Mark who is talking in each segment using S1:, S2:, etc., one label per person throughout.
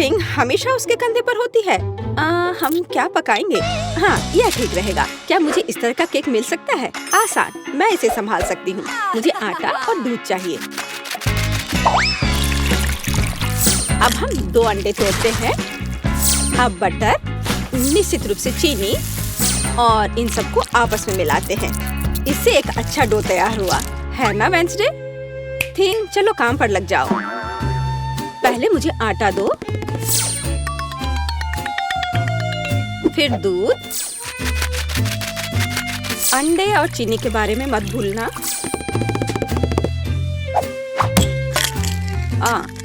S1: Thing हमेशा उसके कंधे पर होती है। हम क्या पकाएंगे? हाँ, यह ठीक रहेगा। क्या मुझे इस तरह का केक मिल सकता है? आसान, मैं इसे संभाल सकती हूँ। मुझे आटा और दूध चाहिए। अब हम 2 अंडे तोड़ते हैं। अब बटर, निश्चित रूप से चीनी और इन सबको आपस में मिलाते हैं। इससे एक अच्छा डो तैयार हुआ है ना वेंसडे? थिंग, चलो काम पर लग जाओ। पहले मुझे आटा दो, फिर दूध, अंडे और चीनी के बारे में मत भूलना।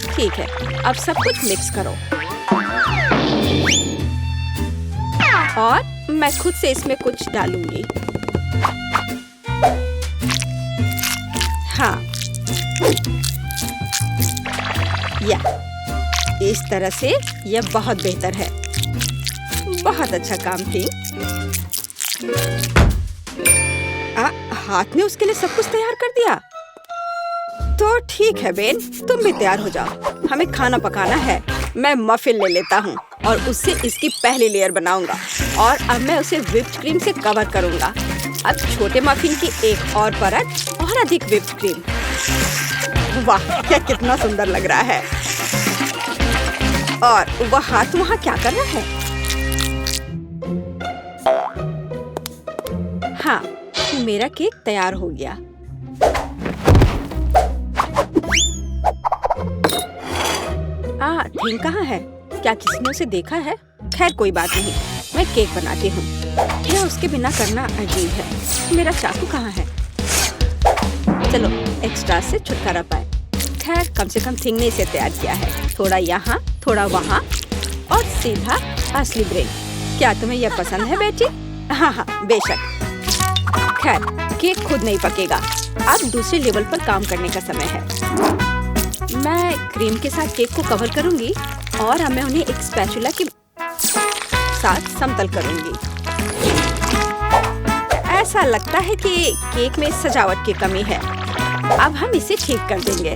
S1: ठीक है, अब सब कुछ मिक्स करो और मैं खुद से इसमें कुछ डालूंगी। हाँ, या इस तरह से यह बहुत बेहतर है। बहुत अच्छा काम थी। हाथ ने उसके लिए सब कुछ तैयार कर दिया। तो ठीक है बेन, तुम भी तैयार हो जाओ। हमें खाना पकाना है। मैं मफिन ले लेता हूँ और उससे इसकी पहली लेयर बनाऊंगा और अब मैं उसे व्हिप्ड क्रीम से कवर करूंगा। अब छोटे मफिन की एक और परत और अधिक व्हिप्ड क्रीम। वाह, क्या कितना सुंदर लग रहा है। और वह हाथ वहाँ क्या कर रहा है? हाँ, मेरा केक तैयार हो गया। थिंग कहाँ है? क्या किसी ने उसे देखा है? खैर कोई बात नहीं, मैं केक बनाती हूँ। यह उसके बिना करना अजीब है। मेरा चाकू कहाँ है? चलो एक्स्ट्रा से छुटकारा पाए। खैर कम से कम थिंग ने इसे तैयार किया है। थोड़ा यहाँ, थोड़ा वहाँ और सीधा असली ब्रेन। क्या तुम्हें यह पसंद है बेटी? हाँ हाँ, बेशक। खैर केक खुद नहीं पकेगा। अब दूसरे लेवल पर काम करने का समय है। मैं क्रीम के साथ केक को कवर करूंगी और अब मैं उन्हें एक स्पैचुला के साथ समतल करूंगी। ऐसा लगता है कि केक में सजावट की कमी है। अब हम इसे ठीक कर देंगे।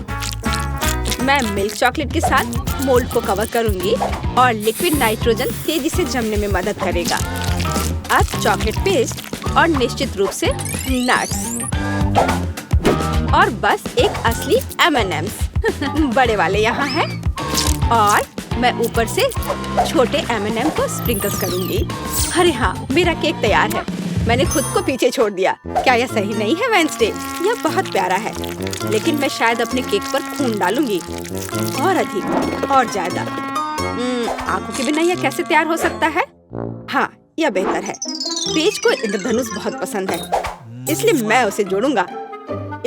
S1: मैं मिल्क चॉकलेट के साथ मोल्ड को कवर करूंगी और लिक्विड नाइट्रोजन तेजी से जमने में मदद करेगा। अब चॉकलेट पेस्ट और निश्चित रूप से नट्स और बस एक असली M&M's बड़े वाले यहाँ हैं और मैं ऊपर से छोटे M&M को स्प्रिंकल्स करूंगी। अरे हाँ, मेरा केक तैयार है। मैंने खुद को पीछे छोड़ दिया। क्या यह सही नहीं है वेंसडे? यह बहुत प्यारा है, लेकिन मैं शायद अपने केक पर खून डालूंगी और अधिक और ज्यादा। आंखों के बिना यह कैसे तैयार हो सकता है? हाँ, यह बेहतर है। पेज को इंद्रधनुष बहुत पसंद है, इसलिए मैं उसे जोड़ूंगा।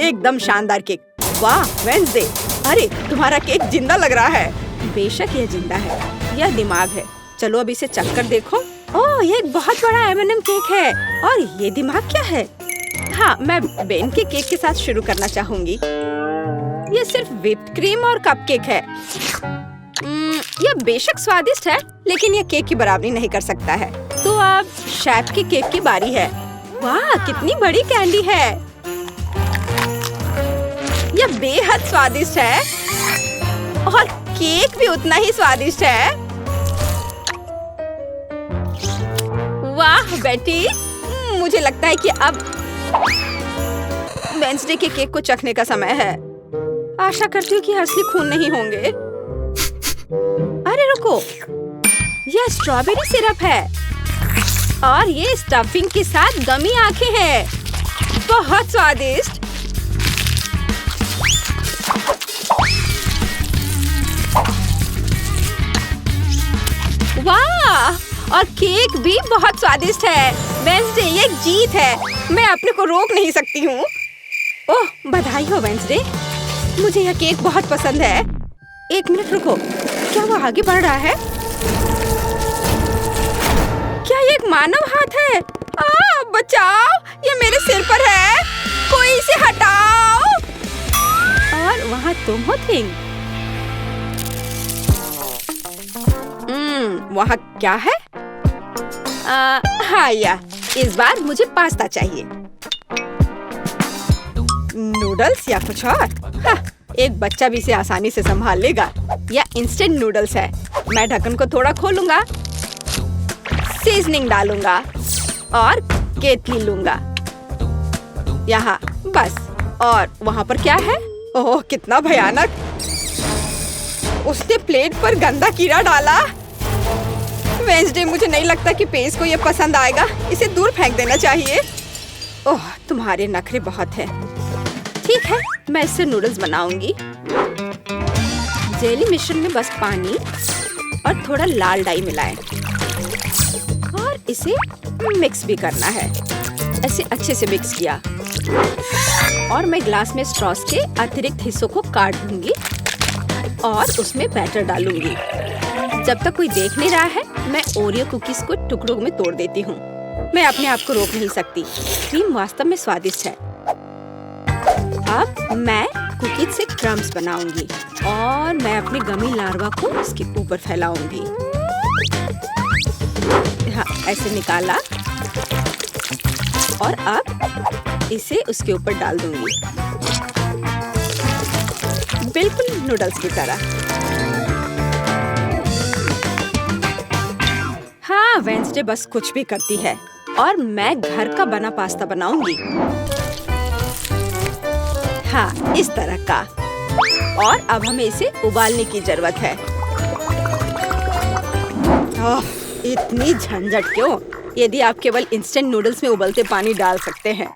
S1: एकदम शानदार केक। वाह वेंसडे, अरे तुम्हारा केक जिंदा लग रहा है। बेशक यह जिंदा है, यह दिमाग है। चलो अब इसे चख कर देखो। ओह, यह एक बहुत बड़ा M&M केक है और ये दिमाग क्या है? हाँ, मैं बेन के केक के साथ शुरू करना चाहूंगी। यह सिर्फ व्हिप्ड क्रीम और कपकेक है। यह बेशक स्वादिष्ट है, लेकिन यह केक की बराबरी नहीं कर सकता है। तो अब शेफ के केक की बारी है। वाह, कितनी बड़ी कैंडी है। यह बेहद स्वादिष्ट है और केक भी उतना ही स्वादिष्ट है। वाह बेटी, मुझे लगता है कि अब वेंसडे के केक को चखने का समय है। आशा करती हूँ कि असली खून नहीं होंगे। अरे रुको, यह स्ट्रॉबेरी सिरप है और ये स्टफिंग के साथ गमी आंखें हैं। बहुत स्वादिष्ट। वाह, और केक भी बहुत स्वादिष्ट है। वेंसडे, ये एक जीत है। मैं अपने को रोक नहीं सकती हूँ। ओह, बधाई हो वेंसडे, मुझे यह केक बहुत पसंद है। एक मिनट रुको, क्या वो आगे बढ़ रहा है? क्या ये एक मानव हाथ है? बचाओ, ये मेरे सिर पर है। कोई इसे हटाओ। और वहाँ तुम हो थिंग। वहाँ क्या है? हाँ, इस बार मुझे पास्ता चाहिए। नूडल्स या कुछ और? हाँ, एक बच्चा भी इसे आसानी से संभाल लेगा। यह इंस्टेंट नूडल्स है। मैं ढक्कन को थोड़ा खोलूंगा, सीजनिंग डालूंगा और केतली लूंगा यहाँ बस। और वहाँ पर क्या है? ओह कितना भयानक! उसने प्लेट पर गंदा कीड़ा डाला। वेंसडे, मुझे नहीं लगता कि पेज को ये पसंद आएगा। इसे दूर फेंक देना चाहिए। ओह तुम्हारे नखरे बहुत हैं। ठीक है, मैं इससे नूडल्स बनाऊंगी। जेली मिश्रण में बस पानी और थोड़ा लाल डाई मिलाएं और इसे मिक्स भी करना है। ऐसे अच्छे से मिक्स किया और मैं ग्लास में स्ट्रॉस के अतिरिक्त हिस्सों को काट दूंगी और उसमें बैटर डालूंगी। जब तक कोई देख नहीं रहा है, मैं ओरियो कुकीज को टुकड़ों में तोड़ देती हूँ। मैं अपने आप को रोक नहीं सकती। क्रीम वास्तव में स्वादिष्ट है। अब मैं कुकीज से क्रम्स बनाऊंगी और मैं अपनी गमी लार्वा को इसके ऊपर फैलाऊंगी। हाँ, ऐसे निकाला और अब इसे उसके ऊपर डाल दूंगी, बिल्कुल नूडल्स की तरह। हाँ, वेंसडे बस कुछ भी करती है और मैं घर का बना पास्ता बनाऊंगी। हाँ, इस तरह का। और अब हमें इसे उबालने की जरूरत है। ओह, इतनी झंझट क्यों? यदि आप केवल इंस्टेंट नूडल्स में उबलते पानी डाल सकते हैं।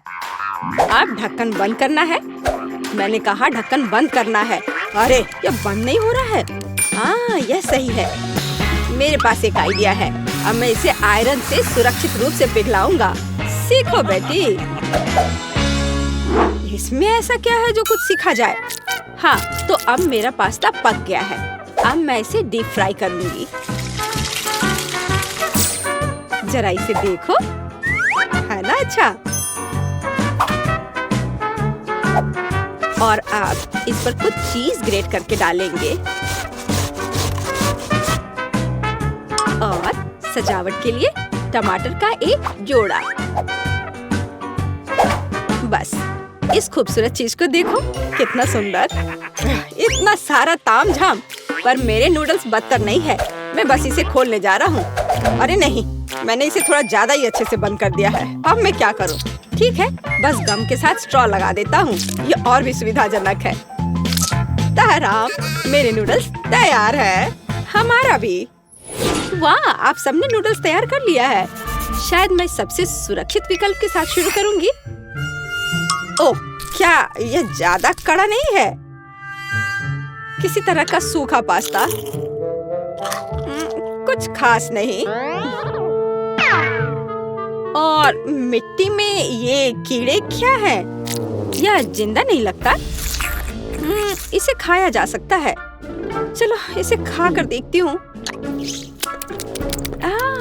S1: अब ढक्कन बंद करना है। मैंने कहा ढक्कन बंद करना है। अरे ये बंद नहीं हो रहा है। हाँ, यह सही है। मेरे पास एक आइडिया है। अब मैं इसे आयरन से सुरक्षित रूप से पिघलाऊंगा। सीखो बेटी। इसमें ऐसा क्या है जो कुछ सीखा जाए? हाँ, तो अब मेरा पास्ता पक गया है। अब मैं इसे डीप फ्राई करूंगी। जरा इसे देखो, है ना अच्छा? और अब इस पर कुछ चीज ग्रेट करके डालेंगे और सजावट के लिए टमाटर का एक जोड़ा। बस इस खूबसूरत चीज को देखो, कितना सुंदर। इतना सारा तामझाम, पर मेरे नूडल्स बदतर नहीं है। मैं बस इसे खोलने जा रहा हूँ। अरे नहीं, मैंने इसे थोड़ा ज्यादा ही अच्छे से बंद कर दिया है। अब मैं क्या करूँ? ठीक है, बस गम के साथ स्ट्रॉ लगा देता हूँ। ये और भी सुविधाजनक है। ताराम, मेरे नूडल्स तैयार है। हमारा भी। वाह, आप सबने नूडल्स तैयार कर लिया है। शायद मैं सबसे सुरक्षित विकल्प के साथ शुरू करूंगी। ओह, क्या यह ज्यादा कड़ा नहीं है? किसी तरह का सूखा पास्ता। कुछ खास नहीं। और मिट्टी में ये कीड़े क्या है? यह जिंदा नहीं लगता। इसे खाया जा सकता है। चलो इसे खा कर देखती हूँ।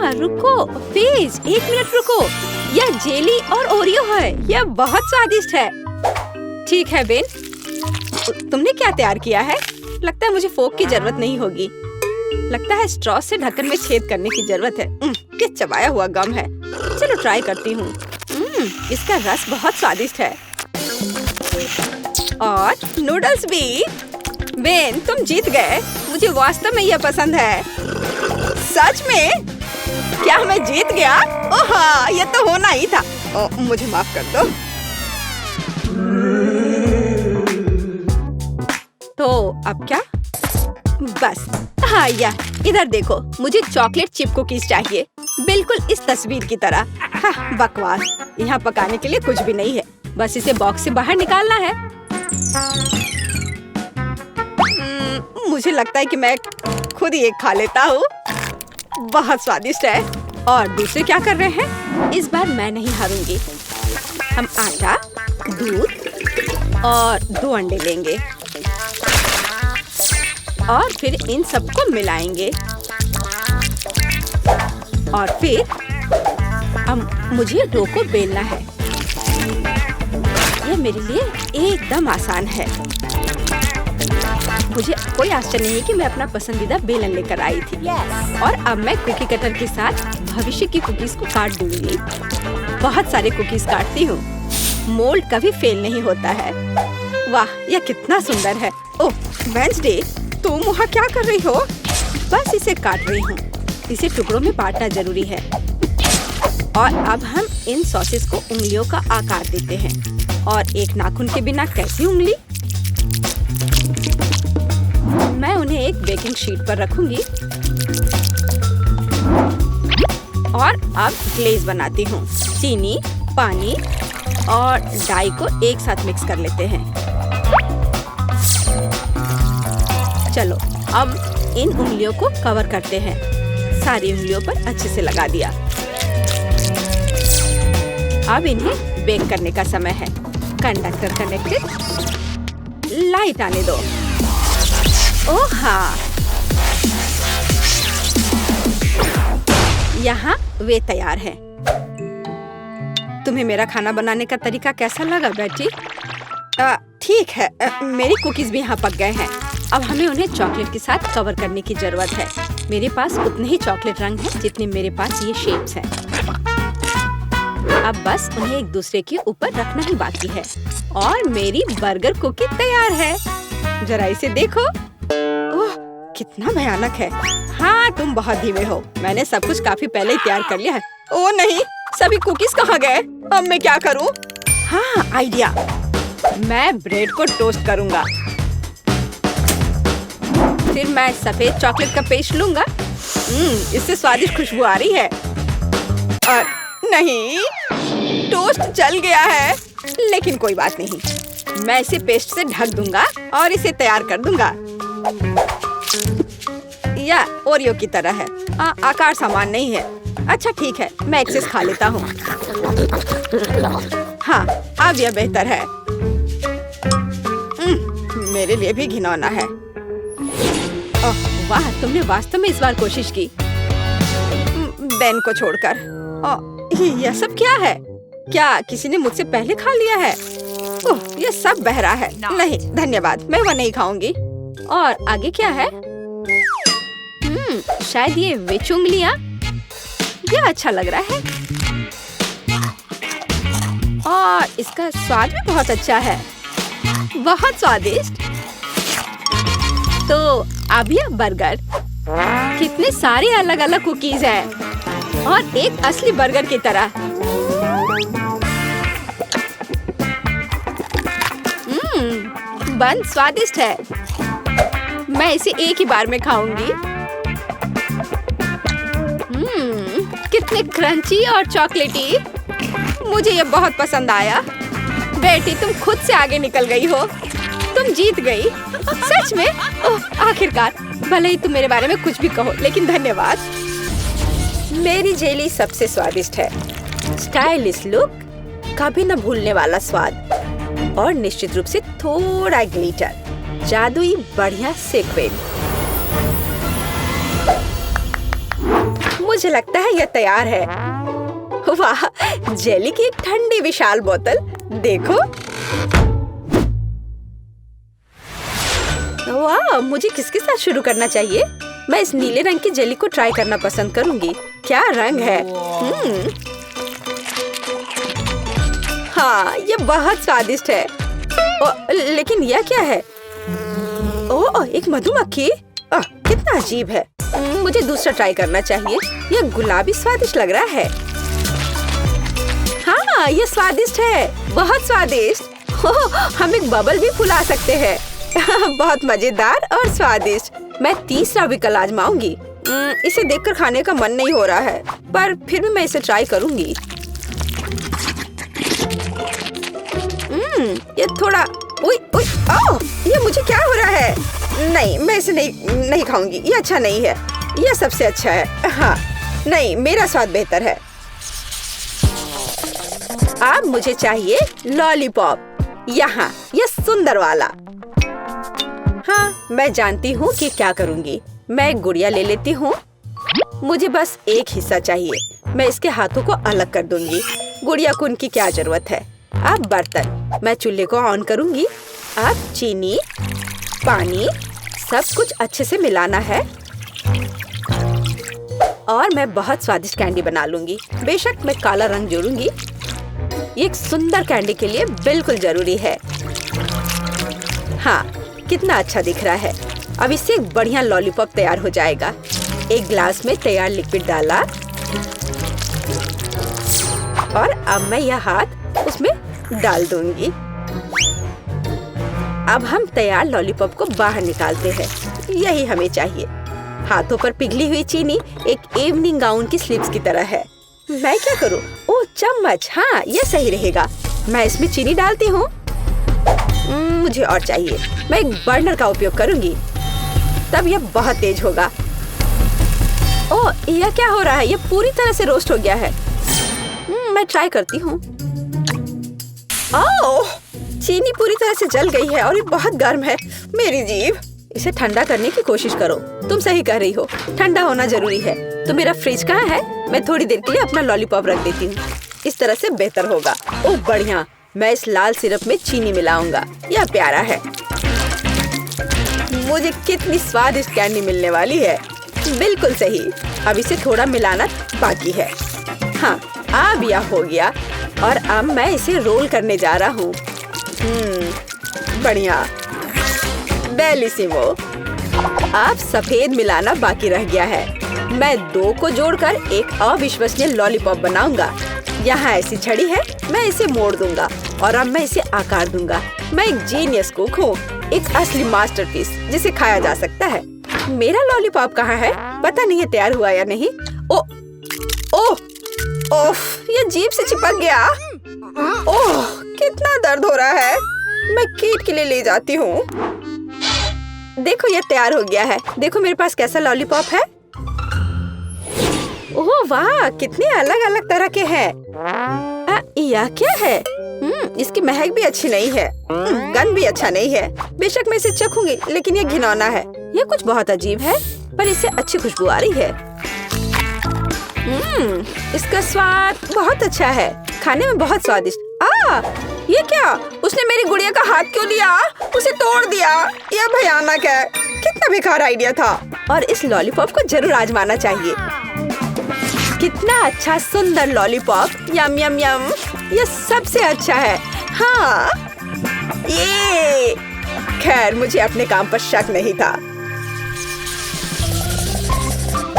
S1: रुको प्लीज, 1 मिनट रुको। यह जेली और ओरियो है। यह बहुत स्वादिष्ट है। ठीक है बेन, तुमने क्या तैयार किया है? लगता है मुझे फोक की जरूरत नहीं होगी। लगता है स्ट्रॉ से ढक्कन में छेद करने की जरूरत है। क्या चबाया हुआ गम है। चलो ट्राई करती हूँ। इसका रस बहुत स्वादिष्ट है। और नूडल्स भी। बेन, तुम जीत गए। मुझे वास्तव में यह पसंद है। सच में? क्या मैं जीत गया? ओह हाँ, ये तो होना ही था। मुझे माफ कर दो। तो अब क्या? बस हाँ, इधर देखो, मुझे चॉकलेट चिप कुकीज चाहिए, बिल्कुल इस तस्वीर की तरह। हाँ, बकवास। यहाँ पकाने के लिए कुछ भी नहीं है। बस इसे बॉक्स से बाहर निकालना है। मुझे लगता है कि मैं खुद ही एक खा लेता हूँ। बहुत स्वादिष्ट है। और दूसरे क्या कर रहे हैं? इस बार मैं नहीं हारूंगी। हम आटा, दूध और 2 अंडे लेंगे और फिर इन सबको मिलाएंगे। और फिर मुझे डो को बेलना है। यह मेरे लिए एकदम आसान है। मुझे कोई आश्चर्य नहीं है कि मैं अपना पसंदीदा बेलन लेकर आई थी। और अब मैं कुकी कटर के साथ भविष्य की कुकीज को काट दूंगी। बहुत सारे कुकीज काटती हूँ। मोल्ड कभी फेल नहीं होता है। वाह, यह कितना सुंदर है। ओह वेंसडे, तुम वहाँ क्या कर रही हो? बस इसे काट रही हूँ। इसे टुकड़ों में बांटना जरूरी है। और अब हम इन सॉसेस को उंगलियों का आकार देते हैं। और एक नाखून के बिना कैसी उंगली? मैं उन्हें एक बेकिंग शीट पर रखूंगी और अब ग्लेज बनाती हूँ। चीनी, पानी और डाई को एक साथ मिक्स कर लेते हैं। चलो अब इन उंगलियों को कवर करते हैं। सारी उंगलियों पर अच्छे से लगा दिया। अब इन्हें बेक करने का समय है। Conductor connected. लाइट आने दो। ओह हाँ, यहाँ वे तैयार हैं। तुम्हें मेरा खाना बनाने का तरीका कैसा लगा बेटी? ठीक है, मेरी कुकीज भी यहाँ पक गए हैं। अब हमें उन्हें चॉकलेट के साथ कवर करने की जरूरत है। मेरे पास उतने ही चॉकलेट रंग हैं जितने मेरे पास ये शेप्स हैं। अब बस उन्हें एक दूसरे के ऊपर रखना ही बाकी है और मेरी बर्गर कुकी तैयार है। जरा इसे देखो। ओह, कितना भयानक है। हाँ, तुम बहुत धीमे हो। मैंने सब कुछ काफी पहले ही तैयार कर लिया है। ओह नहीं, सभी कुकीज कहाँ गए? अब मैं क्या करूँ? हाँ, आइडिया। मैं ब्रेड को टोस्ट करूँगा। फिर मैं सफेद चॉकलेट का पेस्ट लूँगा। इससे स्वादिष्ट खुशबू आ रही है। और नहीं, टोस्ट जल गया है। लेकिन कोई बात नहीं, मैं इसे पेस्ट से ढक दूंगा और इसे तैयार कर दूंगा। या ओरियो की तरह है। आकार समान नहीं है। अच्छा ठीक है, मैं एक्सेस खा लेता हूँ। हाँ, अब यह बेहतर है। मेरे लिए भी घिनौना है। ओह वाह, तुमने वास्तव में इस बार कोशिश की। बेन को छोड़कर। यह सब क्या है? क्या किसी ने मुझसे पहले खा लिया है? ओह, यह सब बह रहा है। नहीं धन्यवाद, मैं वह नहीं खाऊंगी। और आगे क्या है? शायद ये विच उंगलियां। यह अच्छा लग रहा है और इसका स्वाद भी बहुत अच्छा है। बहुत स्वादिष्ट। तो अब यह बर्गर। कितने सारे अलग अलग कुकीज हैं और एक असली बर्गर की तरह। बन स्वादिष्ट है। मैं इसे एक ही बार में खाऊंगी। कितने क्रंची और चॉकलेटी। मुझे ये बहुत पसंद आया। बेटी, तुम खुद से आगे निकल गई हो। तुम जीत गई। सच में? ओह, आखिरकार। भले ही तुम मेरे बारे में कुछ भी कहो, लेकिन धन्यवाद। मेरी जेली सबसे स्वादिष्ट है। स्टाइलिश लुक, कभी न भूलने वाला स्वाद और निश्चित रूप से थोड़ा ग्लिटर, जादुई बढ़िया सीक्वेंस। मुझे लगता है यह तैयार है। वाह, जेली की एक ठंडी विशाल बोतल। देखो। वाह, मुझे किसके साथ शुरू करना चाहिए? मैं इस नीले रंग की जेली को ट्राई करना पसंद करूंगी। क्या रंग है। हाँ, ये बहुत स्वादिष्ट है। लेकिन यह क्या है? ओह, एक मधुमक्खी। कितना अजीब है। मुझे दूसरा ट्राई करना चाहिए। यह गुलाबी स्वादिष्ट लग रहा है। हाँ, यह स्वादिष्ट है। बहुत स्वादिष्ट। हम एक बबल भी फुला सकते हैं। बहुत मजेदार और स्वादिष्ट। मैं तीसरा विकल्प आजमाऊंगी। इसे देखकर खाने का मन नहीं हो रहा है, पर फिर भी मैं इसे ट्राई करूंगी। ये थोड़ा ये मुझे क्या हो रहा है? नहीं, मैं इसे नहीं खाऊंगी। ये अच्छा नहीं है। यह सबसे अच्छा है। हाँ, नहीं, मेरा स्वाद बेहतर है। अब मुझे चाहिए लॉलीपॉप। यहाँ, यह सुंदर वाला। हाँ, मैं जानती हूँ कि क्या करूँगी। मैं एक गुड़िया ले लेती हूँ। मुझे बस एक हिस्सा चाहिए। मैं इसके हाथों को अलग कर दूंगी। गुड़िया को उनकी क्या जरूरत है। अब बर्तन। मैं चूल्हे को ऑन करूँगी। अब चीनी, पानी, सब कुछ अच्छे से मिलाना है और मैं बहुत स्वादिष्ट कैंडी बना लूंगी। बेशक मैं काला रंग जोड़ूंगी। ये एक सुंदर कैंडी के लिए बिल्कुल जरूरी है। हाँ, कितना अच्छा दिख रहा है। अब इससे एक बढ़िया लॉलीपॉप तैयार हो जाएगा। एक ग्लास में तैयार लिक्विड डाला और अब मैं यह हाथ उसमें डाल दूंगी। अब हम तैयार लॉलीपॉप को बाहर निकालते हैं। यही हमें चाहिए। हाथों पर पिघली हुई चीनी एक इवनिंग गाउन की स्लीव्स की तरह है। मैं क्या करूं? ओह, चम्मच। हाँ, यह सही रहेगा। मैं इसमें चीनी डालती हूँ। मुझे और चाहिए। मैं एक बर्नर का उपयोग करूंगी, तब यह बहुत तेज होगा। ओह, यह क्या हो रहा है? यह पूरी तरह से रोस्ट हो गया है। मैं ट्राई करती हूँ। ओह, चीनी पूरी तरह से जल गई है और ये बहुत गर्म है। मेरी जीभ। इसे ठंडा करने की कोशिश करो। तुम सही कह रही हो, ठंडा होना जरूरी है। तो मेरा फ्रिज कहाँ है? मैं थोड़ी देर के लिए अपना लॉलीपॉप रख देती हूँ। इस तरह से बेहतर होगा। ओह बढ़िया। मैं इस लाल सिरप में चीनी मिलाऊंगा। यह प्यारा है। मुझे कितनी स्वादिष्ट कैंडी मिलने वाली है। बिल्कुल सही। अब इसे थोड़ा मिलाना बाकी है। हाँ, अब यह हो गया और अब मैं इसे रोल करने जा रहा हूँ। बढ़िया, बेलिसिमो। अब सफेद मिलाना बाकी रह गया है। मैं दो को जोड़कर एक अविश्वसनीय लॉलीपॉप बनाऊंगा। यहाँ ऐसी छड़ी है, मैं इसे मोड़ दूंगा और अब मैं इसे आकार दूंगा। मैं एक जीनियस कुक हूँ, एक असली मास्टरपीस जिसे खाया जा सकता है। मेरा लॉलीपॉप कहाँ है? पता नहीं है तैयार हुआ या नहीं। ओह, ये जीभ से चिपक गया। ओह, कितना दर्द हो रहा है। मैं कीट के लिए ले जाती हूँ। देखो, ये तैयार हो गया है। देखो मेरे पास कैसा लॉलीपॉप है। ओह वाह, कितने अलग अलग तरह के हैं। यह क्या है? इसकी महक भी अच्छी नहीं है। गंध भी अच्छा नहीं है। बेशक मैं इसे चखूंगी, लेकिन यह घिनौना है। यह कुछ बहुत अजीब है, पर इससे अच्छी खुशबू आ रही है। इसका स्वाद बहुत अच्छा है। खाने में बहुत स्वादिष्ट। ये क्या? उसने मेरी गुड़िया का हाथ क्यों लिया? उसे तोड़ दिया। यह भयानक है। कितना बेकार आइडिया था। और इस लॉलीपॉप को जरूर आजमाना चाहिए। कितना अच्छा सुंदर लॉलीपॉप। यम यम यम। यह सबसे अच्छा है। हाँ, ये। खैर, मुझे अपने काम पर शक नहीं था।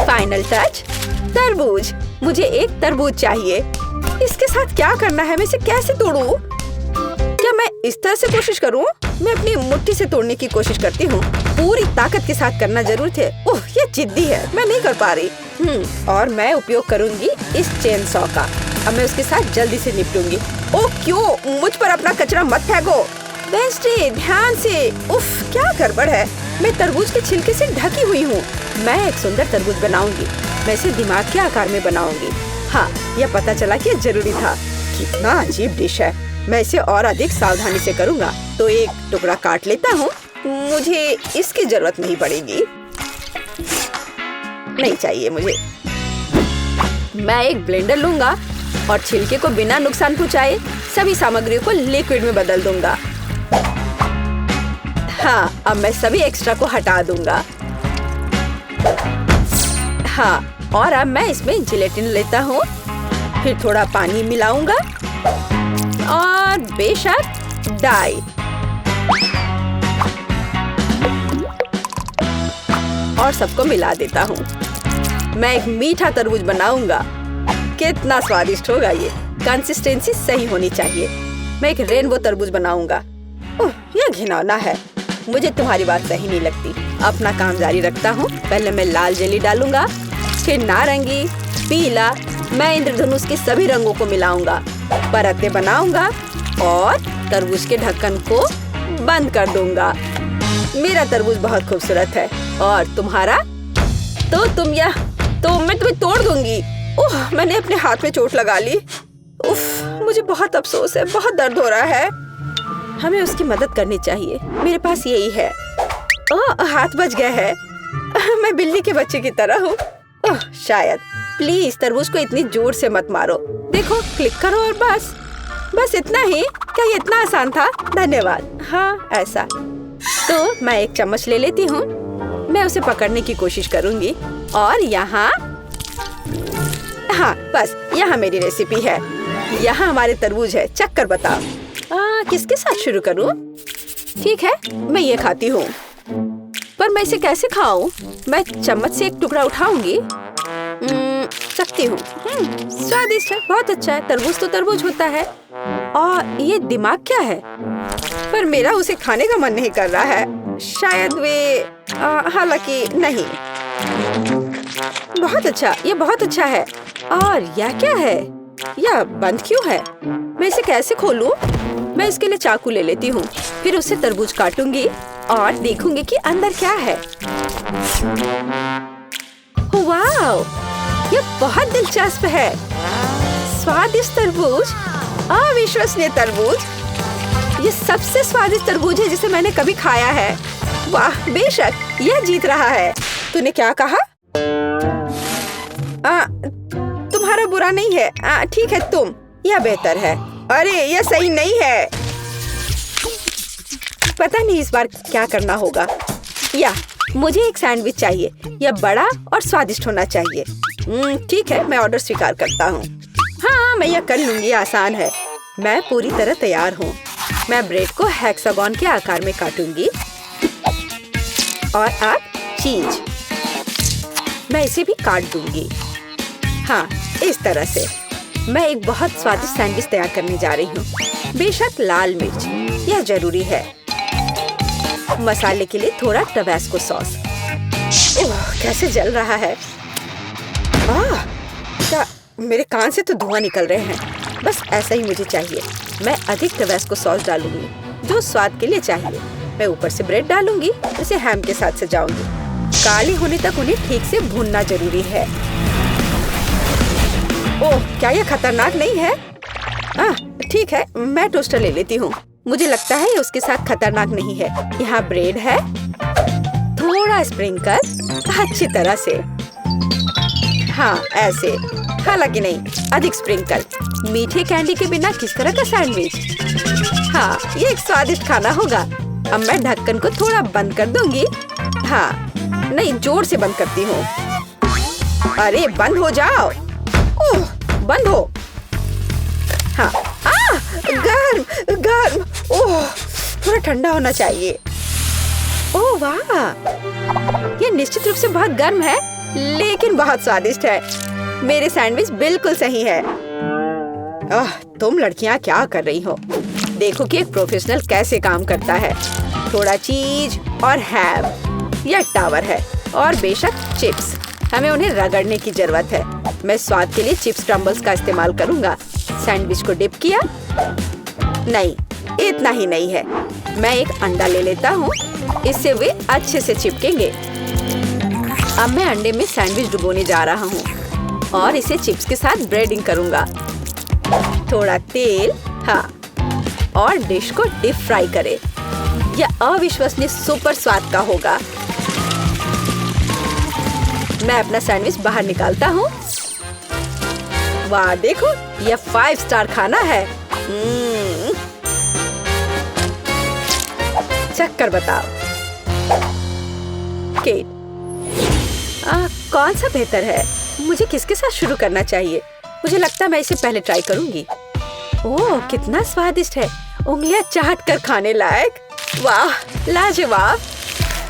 S1: फाइनल टच, तरबूज। मुझे एक तरबूज चाहिए। इसके साथ क्या करना है? मैं इसे कैसे तोड़ूं? क्या मैं इस तरह से कोशिश करूं? मैं अपनी मुट्ठी से तोड़ने की कोशिश करती हूँ। पूरी ताकत के साथ करना जरूर थे। ओह, ये जिद्दी है। मैं नहीं कर पा रही। और मैं उपयोग करूंगी इस चेन सॉ का। अब मैं उसके साथ जल्दी से निपटूंगी। ओह क्यों? मुझ पर अपना कचरा मत फेंको। वेंसडे, ध्यान से। उफ, क्या गड़बड़ है। मैं तरबूज के छिलके से ढकी हुई हूँ। मैं एक सुंदर तरबूज बनाऊंगी। मैं इसे दिमाग के आकार में बनाऊंगी। हाँ, यह पता चला कि यह जरूरी था। कितना अजीब डिश है। मैं इसे और अधिक सावधानी से करूँगा। तो एक टुकड़ा काट लेता हूँ। मुझे इसकी जरूरत नहीं पड़ेगी। नहीं चाहिए मुझे। मैं एक ब्लेंडर लूंगा और छिलके को बिना नुकसान पहुँचाए सभी सामग्रियों को लिक्विड में बदल दूंगा। हाँ, अब मैं सभी एक्स्ट्रा को हटा दूंगा। हाँ, और अब मैं इसमें जिलेटिन लेता हूँ। फिर थोड़ा पानी मिलाऊंगा और बेशक डाई। और सबको मिला देता हूँ। मैं एक मीठा तरबूज बनाऊंगा। कितना स्वादिष्ट होगा ये। कंसिस्टेंसी सही होनी चाहिए। मैं एक रेनबो तरबूज बनाऊंगा। ओह, यह घिनौना है। मुझे तुम्हारी बात सही नहीं लगती। अपना काम जारी रखता हूँ। पहले मैं लाल जेली डालूंगा, फिर नारंगी, पीला। मैं इंद्रधनुष के सभी रंगों को मिलाऊंगा, परतें बनाऊंगा और तरबूज के ढक्कन को बंद कर दूंगा। मेरा तरबूज बहुत खूबसूरत है। और तुम्हारा? तो मैं तुम्हें तोड़ दूंगी। ओह, मैंने अपने हाथ में चोट लगा ली। उफ, मुझे बहुत अफसोस है। बहुत दर्द हो रहा है। हमें उसकी मदद करनी चाहिए। मेरे पास यही है। ओह, हाथ बच गया है। मैं बिल्ली के बच्चे की तरह हूँ। ओह, शायद। प्लीज तरबूज को इतनी जोर से मत मारो। देखो, क्लिक करो और बस इतना ही। क्या ये इतना आसान था? धन्यवाद। हाँ, ऐसा। तो मैं एक चम्मच ले लेती हूँ। मैं उसे पकड़ने की कोशिश करूंगी और यहाँ। हाँ, बस यहाँ मेरी रेसिपी है। यहाँ हमारे तरबूज है। चख कर बताओ। किसके साथ शुरू करूँ? ठीक है, मैं ये खाती हूँ। पर मैं इसे कैसे खाऊं? मैं चम्मच से एक टुकड़ा उठाऊंगी। सकती हूँ। स्वादिष्ट है, बहुत अच्छा है। तरबूज तो तरबूज होता है। और ये दिमाग क्या है? पर मेरा उसे खाने का मन नहीं कर रहा है। शायद वे हालांकि नहीं। बहुत अच्छा, ये बहुत अच्छा है। और यह क्या है? यह बंद क्यों है? मैं इसे कैसे खोलूं? मैं इसके लिए चाकू ले लेती हूँ। फिर उससे तरबूज काटूंगी और देखूंगी कि अंदर क्या है। वाव, ये बहुत दिलचस्प है। स्वादिष्ट तरबूज, अविश्वसनीय तरबूज। ये सबसे स्वादिष्ट तरबूज है जिसे मैंने कभी खाया है। वाह, बेशक यह जीत रहा है। तूने क्या कहा? तुम्हारा बुरा नहीं है। ठीक है, तुम। यह बेहतर है। अरे, यह सही नहीं है। पता नहीं इस बार क्या करना होगा। या मुझे एक सैंडविच चाहिए। यह बड़ा और स्वादिष्ट होना चाहिए। ठीक है, मैं ऑर्डर स्वीकार करता हूँ। हाँ, मैं यह कर लूंगी, आसान है। मैं पूरी तरह तैयार हूँ। मैं ब्रेड को हेक्सागोन के आकार में काटूंगी। और अब चीज, मैं इसे भी काट दूंगी। हाँ, इस तरह से। मैं एक बहुत स्वादिष्ट सैंडविच तैयार करने जा रही हूँ। बेशक लाल मिर्च, यह जरूरी है। मसाले के लिए थोड़ा टबैस्को सॉस। ओह, कैसे जल रहा है। क्या मेरे कान से तो धुआं निकल रहे हैं। बस ऐसा ही मुझे चाहिए। मैं अधिक टबैस्को सॉस डालूंगी, जो स्वाद के लिए चाहिए। मैं ऊपर से ब्रेड डालूंगी, इसे हैम के साथ सजाऊंगी। काले होने तक उन्हें ठीक से भूनना जरूरी है। ओह, क्या यह खतरनाक नहीं है? ठीक है, मैं टोस्टर ले लेती हूँ। मुझे लगता है ये उसके साथ खतरनाक नहीं है। यहाँ ब्रेड है, थोड़ा स्प्रिंकल, अच्छी तरह से। हाँ, ऐसे। हालांकि नहीं, अधिक स्प्रिंकल। मीठे कैंडी के बिना किस तरह का सैंडविच? हाँ, ये एक स्वादिष्ट खाना होगा। अब मैं ढक्कन को थोड़ा बंद कर दूंगी। हाँ, नहीं, जोर से बंद करती हूँ। अरे, बंद हो जाओ। ओह, बंद हो। हाँ, गर्म गर्म। ओह, थोड़ा ठंडा होना चाहिए। ओह वाह, ये निश्चित रूप से बहुत गर्म है, लेकिन बहुत स्वादिष्ट है। मेरे सैंडविच बिल्कुल सही है। तुम लड़कियां क्या कर रही हो? देखो कि एक प्रोफेशनल कैसे काम करता है। थोड़ा चीज और हैम, यह टावर है। और बेशक चिप्स, हमें उन्हें रगड़ने की जरूरत है। मैं स्वाद के लिए चिप्स क्रम्बल्स का इस्तेमाल करूंगा। सैंडविच को डिप किया। नहीं, इतना ही नहीं है। मैं एक अंडा ले लेता हूँ, इससे वे अच्छे से चिपकेंगे। अब मैं अंडे में सैंडविच डुबोने जा रहा हूँ और इसे चिप्स के साथ ब्रेडिंग करूंगा। थोड़ा तेल, हाँ, और डिश को डीप फ्राई करें। यह अविश्वसनीय सुपर स्वाद का होगा। मैं अपना सैंडविच बाहर निकालता हूँ। वाह, देखो, यह 5 स्टार खाना है। चक्कर बताओ। केट, कौन सा बेहतर है? मुझे किसके साथ शुरू करना चाहिए? मुझे लगता है मैं इसे पहले ट्राई करूंगी। ओह, कितना स्वादिष्ट है। उंगलियां चाट कर खाने लायक। वाह, लाजवाब।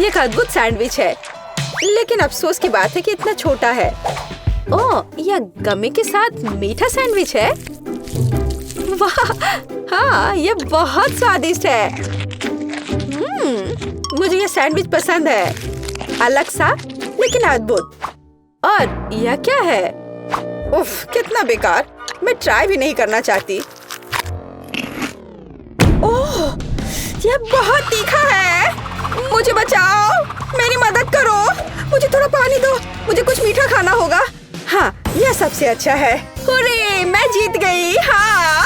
S1: ये एक अद्भुत सैंडविच है, लेकिन अफसोस की बात है कि इतना छोटा है। ओह, यह गमी के साथ मीठा सैंडविच है। वाह, हाँ, यह बहुत स्वादिष्ट है। मुझे यह सैंडविच पसंद है। अलग सा, लेकिन अद्भुत। और यह क्या है? उफ, कितना बेकार। मैं ट्राई भी नहीं करना चाहती। ओह, यह बहुत तीखा है। मुझे बचाओ, मेरी मदद करो। मुझे थोड़ा पानी दो, मुझे कुछ मीठा खाना होगा। हाँ, यह सबसे अच्छा है। हुर्रे, मैं जीत गई। हाँ,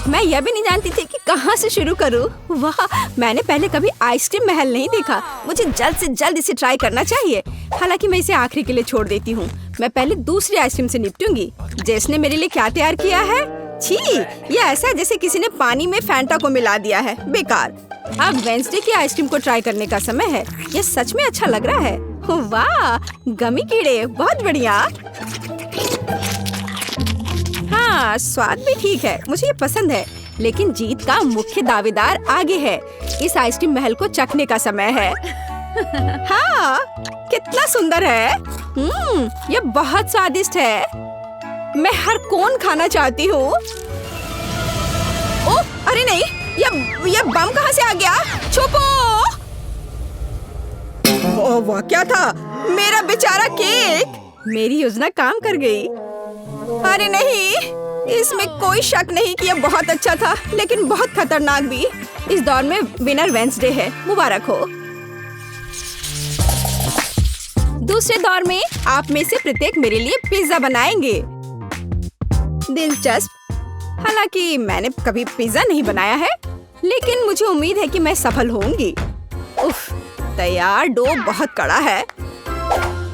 S1: मैं यह भी नहीं जानती थी कि कहाँ से शुरू करूँ। वाह, मैंने पहले कभी आइसक्रीम महल नहीं देखा। मुझे जल्द से जल्द इसे ट्राई करना चाहिए। हालांकि मैं इसे आखिरी के लिए छोड़ देती हूँ। मैं पहले दूसरी आइसक्रीम से निपटूंगी। जेस ने मेरे लिए क्या तैयार किया है? छी, ये ऐसा है जैसे किसी ने पानी में फैंटा को मिला दिया है। बेकार। अब वेंसडे की आइसक्रीम को ट्राई करने का समय है। यह सच में अच्छा लग रहा है। वाह, गमी कीड़े, बहुत बढ़िया। हाँ, स्वाद भी ठीक है, मुझे ये पसंद है। लेकिन जीत का मुख्य दावेदार आगे है। इस आइसक्रीम महल को चखने का समय है। हाँ, कितना सुंदर है। ये बहुत स्वादिष्ट है। मैं हर कोन खाना चाहती हूँ। ओह, अरे नहीं, ये बम कहाँ से आ गया? छुपो! ओह, वह क्या था? मेरा बेचारा केक। मेरी योजना काम कर गई। अरे नहीं, इसमें कोई शक नहीं कि यह बहुत अच्छा था, लेकिन बहुत खतरनाक भी। इस दौर में विनर वेंसडे है। मुबारक हो। दूसरे दौर में आप में से प्रत्येक मेरे लिए पिज्जा बनाएंगे। दिलचस्प। हालांकि मैंने कभी पिज्जा नहीं बनाया है, लेकिन मुझे उम्मीद है कि मैं सफल होंगी। उफ, तैयार डो बहुत कड़ा है।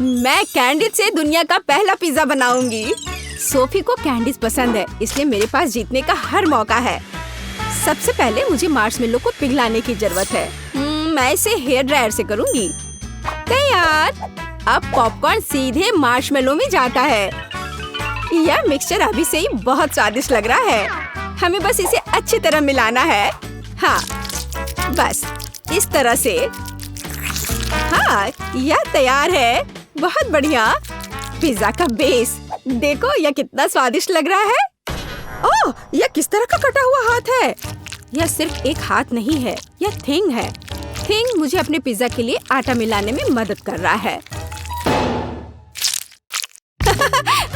S1: मैं कैंडिस से दुनिया का पहला पिज्जा बनाऊंगी। सोफी को कैंडीज पसंद है, इसलिए मेरे पास जीतने का हर मौका है। सबसे पहले मुझे मार्शमेलो को पिघलाने की जरूरत है। मैं इसे हेयर ड्रायर से करूंगी। तैयार। अब पॉपकॉर्न सीधे मार्शमेलो में जाता है। यह मिक्सचर अभी से ही बहुत स्वादिष्ट लग रहा है। हमें बस इसे अच्छी तरह मिलाना है। हाँ, बस इस तरह से। हाँ, यह तैयार है। बहुत बढ़िया। पिज्जा का बेस देखो, यह कितना स्वादिष्ट लग रहा है। ओह, यह किस तरह का कटा हुआ हाथ है? यह सिर्फ एक हाथ नहीं है, यह थिंग है। थिंग मुझे अपने पिज्जा के लिए आटा मिलाने में मदद कर रहा है।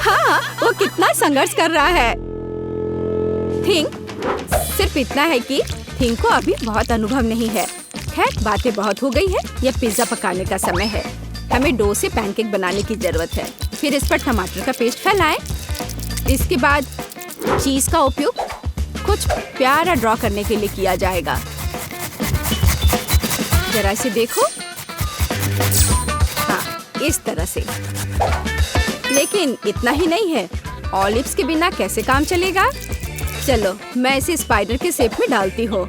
S1: हाँ, वो कितना संघर्ष कर रहा है। थिंग सिर्फ इतना है कि थिंग को अभी बहुत अनुभव नहीं है। खैर, बातें बहुत हो गई है। यह पिज्जा पकाने का समय है। हमें डो से पैनकेक बनाने की जरूरत है। फिर इस पर टमाटर का पेस्ट फैलाएं। इसके बाद चीज का उपयोग कुछ प्यारा ड्रॉ करने के लिए किया जाएगा। जरा इसे देखो। हाँ, इस तरह से। लेकिन इतना ही नहीं है। ऑलिव्स के बिना कैसे काम चलेगा? चलो, मैं इसे स्पाइडर के शेप में डालती हूँ।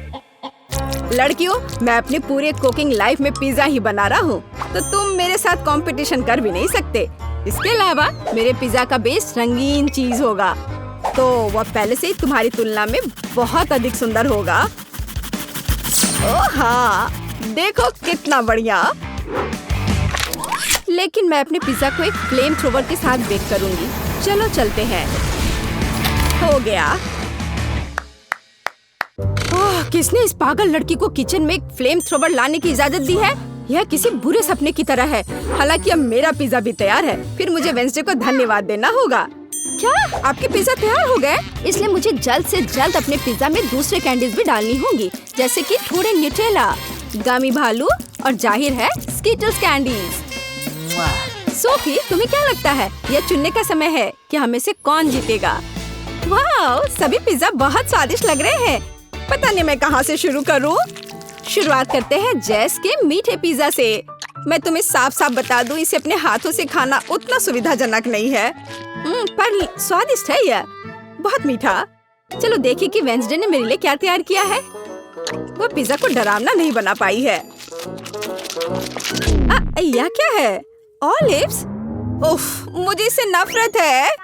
S1: लड़कियों, मैं अपने पूरे कुकिंग लाइफ में पिज्जा ही बना रहा हूँ, तो तुम मेरे साथ कंपटीशन कर भी नहीं सकते। इसके अलावा मेरे पिज्जा का बेस रंगीन चीज होगा, तो वह पहले से ही तुम्हारी तुलना में बहुत अधिक सुंदर होगा। ओह हाँ, देखो कितना बढ़िया। लेकिन मैं अपने पिज्जा को एक फ्लेम थ्रोवर के साथ बेक करूंगी। चलो चलते हैं। हो गया। ओह, किसने इस पागल लड़की को किचन में एक फ्लेम थ्रोवर लाने की इजाजत दी है? यह किसी बुरे सपने की तरह है। हालांकि अब मेरा पिज्जा भी तैयार है। फिर मुझे वेंसडे को धन्यवाद देना होगा। क्या आपके पिज्जा तैयार हो गए? इसलिए मुझे जल्द से जल्द अपने पिज्जा में दूसरे कैंडीज भी डालनी होंगी, जैसे कि थोड़े न्यूटेला, गमी भालू और जाहिर है स्कीटल्स कैंडीज। सोफी, तुम्हें क्या लगता है? यह चुनने का समय है कि हमें से कौन जीतेगा। वाह, सभी पिज्जा बहुत स्वादिष्ट लग रहे हैं। पता नहीं मैं कहाँ से शुरू करूँ। शुरुआत करते हैं जेस के मीठे पिज्जा से। मैं तुम्हें साफ साफ बता दूं, इसे अपने हाथों से खाना उतना सुविधाजनक नहीं है, पर स्वादिष्ट है यह, बहुत मीठा। चलो देखिए कि वेंसडे ने मेरे लिए क्या तैयार किया है। वो पिज्जा को डरावना नहीं बना पाई है। यह क्या है? ऑलिव्स? उफ, मुझे इससे नफरत है।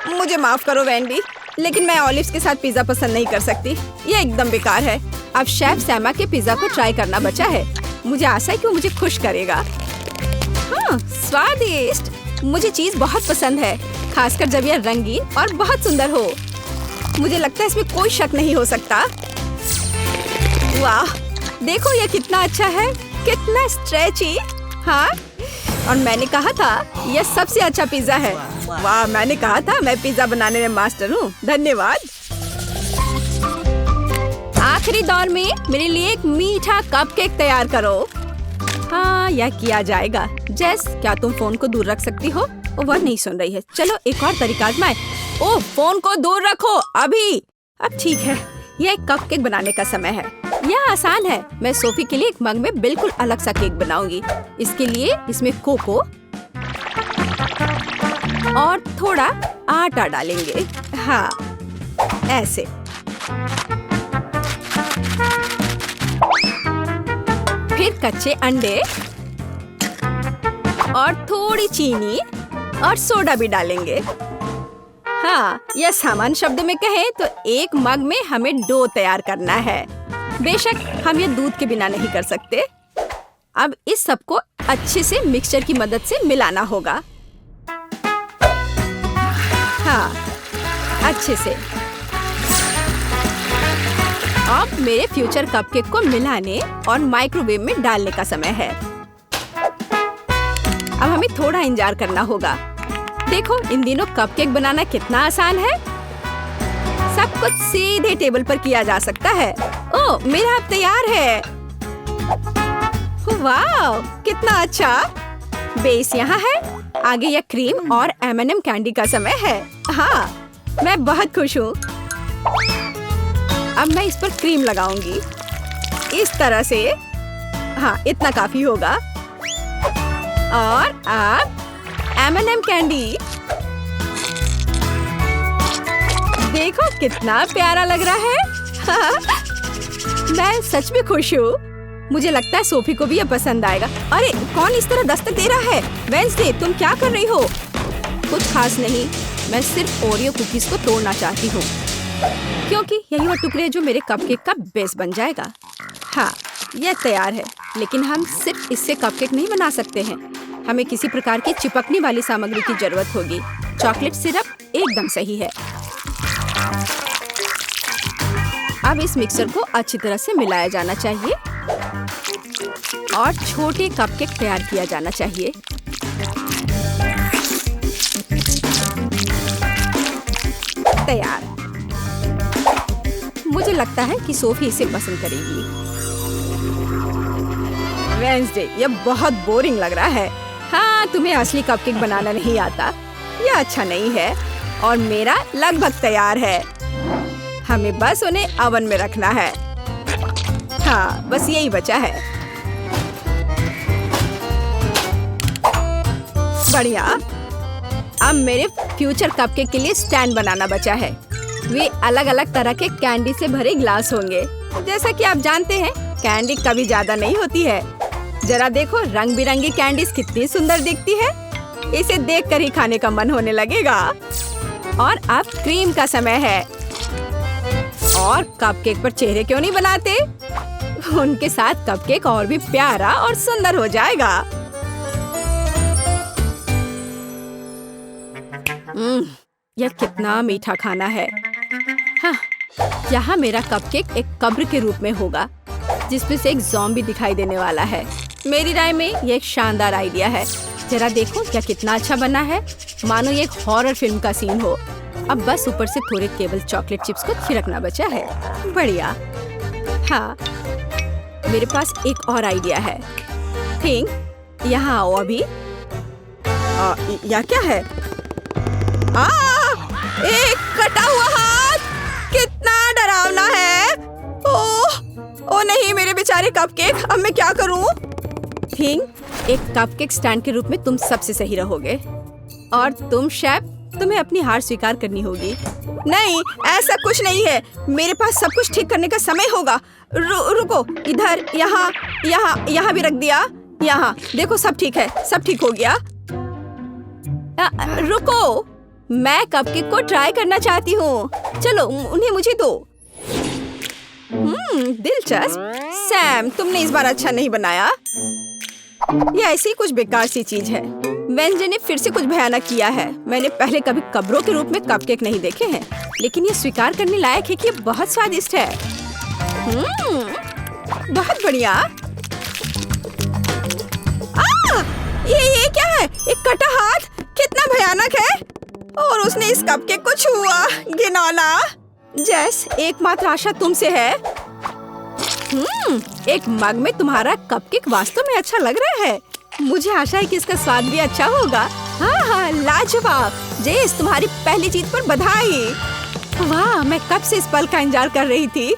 S1: मुझे माफ करो वेंडी, लेकिन मैं ऑलिव्स के साथ पिज्जा पसंद नहीं कर सकती। यह एकदम बेकार है। अब शेफ सैमा के पिज्जा को ट्राई करना बचा है। मुझे आशा है कि वो मुझे खुश करेगा। हाँ, स्वादिष्ट। मुझे चीज बहुत पसंद है, खासकर जब यह रंगीन और बहुत सुंदर हो। मुझे लगता है इसमें कोई शक नहीं हो सकता। वाह, देखो यह कितना अच्छा है, कितना स्ट्रेची। हाँ, और मैंने कहा था यह सबसे अच्छा पिज्जा है। वाह, मैंने कहा था मैं पिज्जा बनाने में मास्टर हूँ। धन्यवाद। आखिरी दौर में मेरे लिए एक मीठा कपकेक तैयार करो। हाँ, यह किया जाएगा। जेस, क्या तुम फोन को दूर रख सकती हो? वह नहीं सुन रही है। चलो एक और तरीका आजमाएं। ओह, फोन को दूर रखो अभी। अब ठीक है, यह एक कपकेक बनाने का समय है। यह आसान है। मैं सोफी के लिए एक मग में बिल्कुल अलग सा केक बनाऊंगी। इसके लिए इसमें कोको और थोड़ा आटा डालेंगे। हाँ, ऐसे। फिर कच्चे अंडे और थोड़ी चीनी और सोडा भी डालेंगे। हाँ, यह सामान्य शब्दों में कहें तो एक मग में हमें डो तैयार करना है। बेशक हम ये दूध के बिना नहीं कर सकते। अब इस सबको अच्छे से मिक्सचर की मदद से मिलाना होगा। हाँ, अच्छे से। अब मेरे फ्यूचर कपकेक को मिलाने और माइक्रोवेव में डालने का समय है। अब हमें थोड़ा इंतजार करना होगा। देखो, इन दिनों कपकेक बनाना कितना आसान है। सब कुछ सीधे टेबल पर किया जा सकता है। ओह, मेरा अब तैयार है। वाह, कितना अच्छा। बेस यहाँ है। आगे यह क्रीम और M&M कैंडी का समय है। हाँ, मैं बहुत खुश हूँ। अब मैं इस पर क्रीम लगाऊंगी इस तरह से। हाँ, इतना काफी होगा। और अब M&M कैंडी। देखो कितना प्यारा लग रहा है। मैं सच में खुश हूँ। मुझे लगता है सोफी को भी यह पसंद आएगा। अरे, कौन इस तरह दस्तक दे रहा है? वेंसडे, तुम क्या कर रही हो? कुछ खास नहीं, मैं सिर्फ ओरियो कुकीज को तोड़ना चाहती हूँ, क्योंकि यही वो टुकड़े जो मेरे कपकेक का बेस बन जाएगा। हाँ, यह तैयार है, लेकिन हम सिर्फ इससे कपकेक नहीं बना सकते हैं। हमें किसी प्रकार की चिपकने वाली सामग्री की जरूरत होगी। चॉकलेट सिरप एकदम सही है। अब इस मिक्सर को अच्छी तरह से मिलाया जाना चाहिए और छोटे कपकेक तैयार किया जाना चाहिए। तैयार। मुझे लगता है कि सोफी इसे पसंद करेगी। वेंसडे, यह बहुत बोरिंग लग रहा है। हाँ, तुम्हें असली कपकेक बनाना नहीं आता। यह अच्छा नहीं है। और मेरा लगभग तैयार है। हमें बस उन्हें ओवन में रखना है। हाँ, बस यही बचा है। बढ़िया। अब मेरे फ्यूचर कपकेक के लिए स्टैंड बनाना बचा है। वे अलग अलग तरह के कैंडी से भरे ग्लास होंगे। जैसा कि आप जानते हैं, कैंडी कभी ज्यादा नहीं होती है। जरा देखो, रंग बिरंगी कैंडीज कितनी सुंदर दिखती है। इसे देखकर ही खाने का मन होने लगेगा। और अब क्रीम का समय है। और कपकेक पर चेहरे क्यों नहीं बनाते? उनके साथ कपकेक और भी प्यारा और सुंदर हो जाएगा। यह कितना मीठा खाना है। हाँ, यहाँ मेरा कपकेक एक कब्र के रूप में होगा, जिसमें से एक ज़ॉम्बी दिखाई देने वाला है। मेरी राय में यह एक शानदार आइडिया है। जरा देखो, क्या कितना अच्छा बना है, मानो ये एक हॉरर फिल्म का सीन हो। अब बस ऊपर से थोड़े केवल चॉकलेट चिप्स को छिड़कना बचा है। बढ़िया। हाँ, मेरे पास एक और आइडिया है। थिंक, यहाँ आओ अभी। यह क्या है? एक कटा हुआ हाथ, कितना डरावना है। ओह नहीं, मेरे बेचारे कपकेक, अब मैं क्या करूं? थिंक, एक कपकेक स्टैंड के रूप में तुम सबसे सही रहोगे। और तुम शेफ, तुम्हें अपनी हार स्वीकार करनी होगी। नहीं, ऐसा कुछ नहीं है। मेरे पास सब कुछ ठीक करने का समय होगा। रुको, इधर, यहाँ, यहाँ, यहाँ भी रख दिया। यहाँ देखो, सब ठीक है, सब ठीक हो गया। रुको, मैं कपकेक को ट्राई करना चाहती हूँ। चलो, उन्हें मुझे दो। दिलचस्प। सैम, तुमने इस बार अच्छा नहीं बनाया। यह ऐसी कुछ बेकार सी चीज है। वेंसडे ने फिर से कुछ भयानक किया है। मैंने पहले कभी कब्रों के रूप में कपकेक नहीं देखे हैं, लेकिन ये स्वीकार करने लायक है कि ये बहुत स्वादिष्ट है। बहुत बढ़िया। ये क्या है? एक कटा हाथ, कितना भयानक है। और उसने इस कपकेक को छुआ। घिनौना। जेस, एकमात्र आशा तुमसे है। एक मग में तुम्हारा कपकेक वास्तव में अच्छा लग रहा है। मुझे आशा है कि इसका स्वाद भी अच्छा होगा। हाँ, लाजवाब। जेस, तुम्हारी पहली जीत पर बधाई। वाह, मैं कब से इस पल का इंतजार कर रही थी।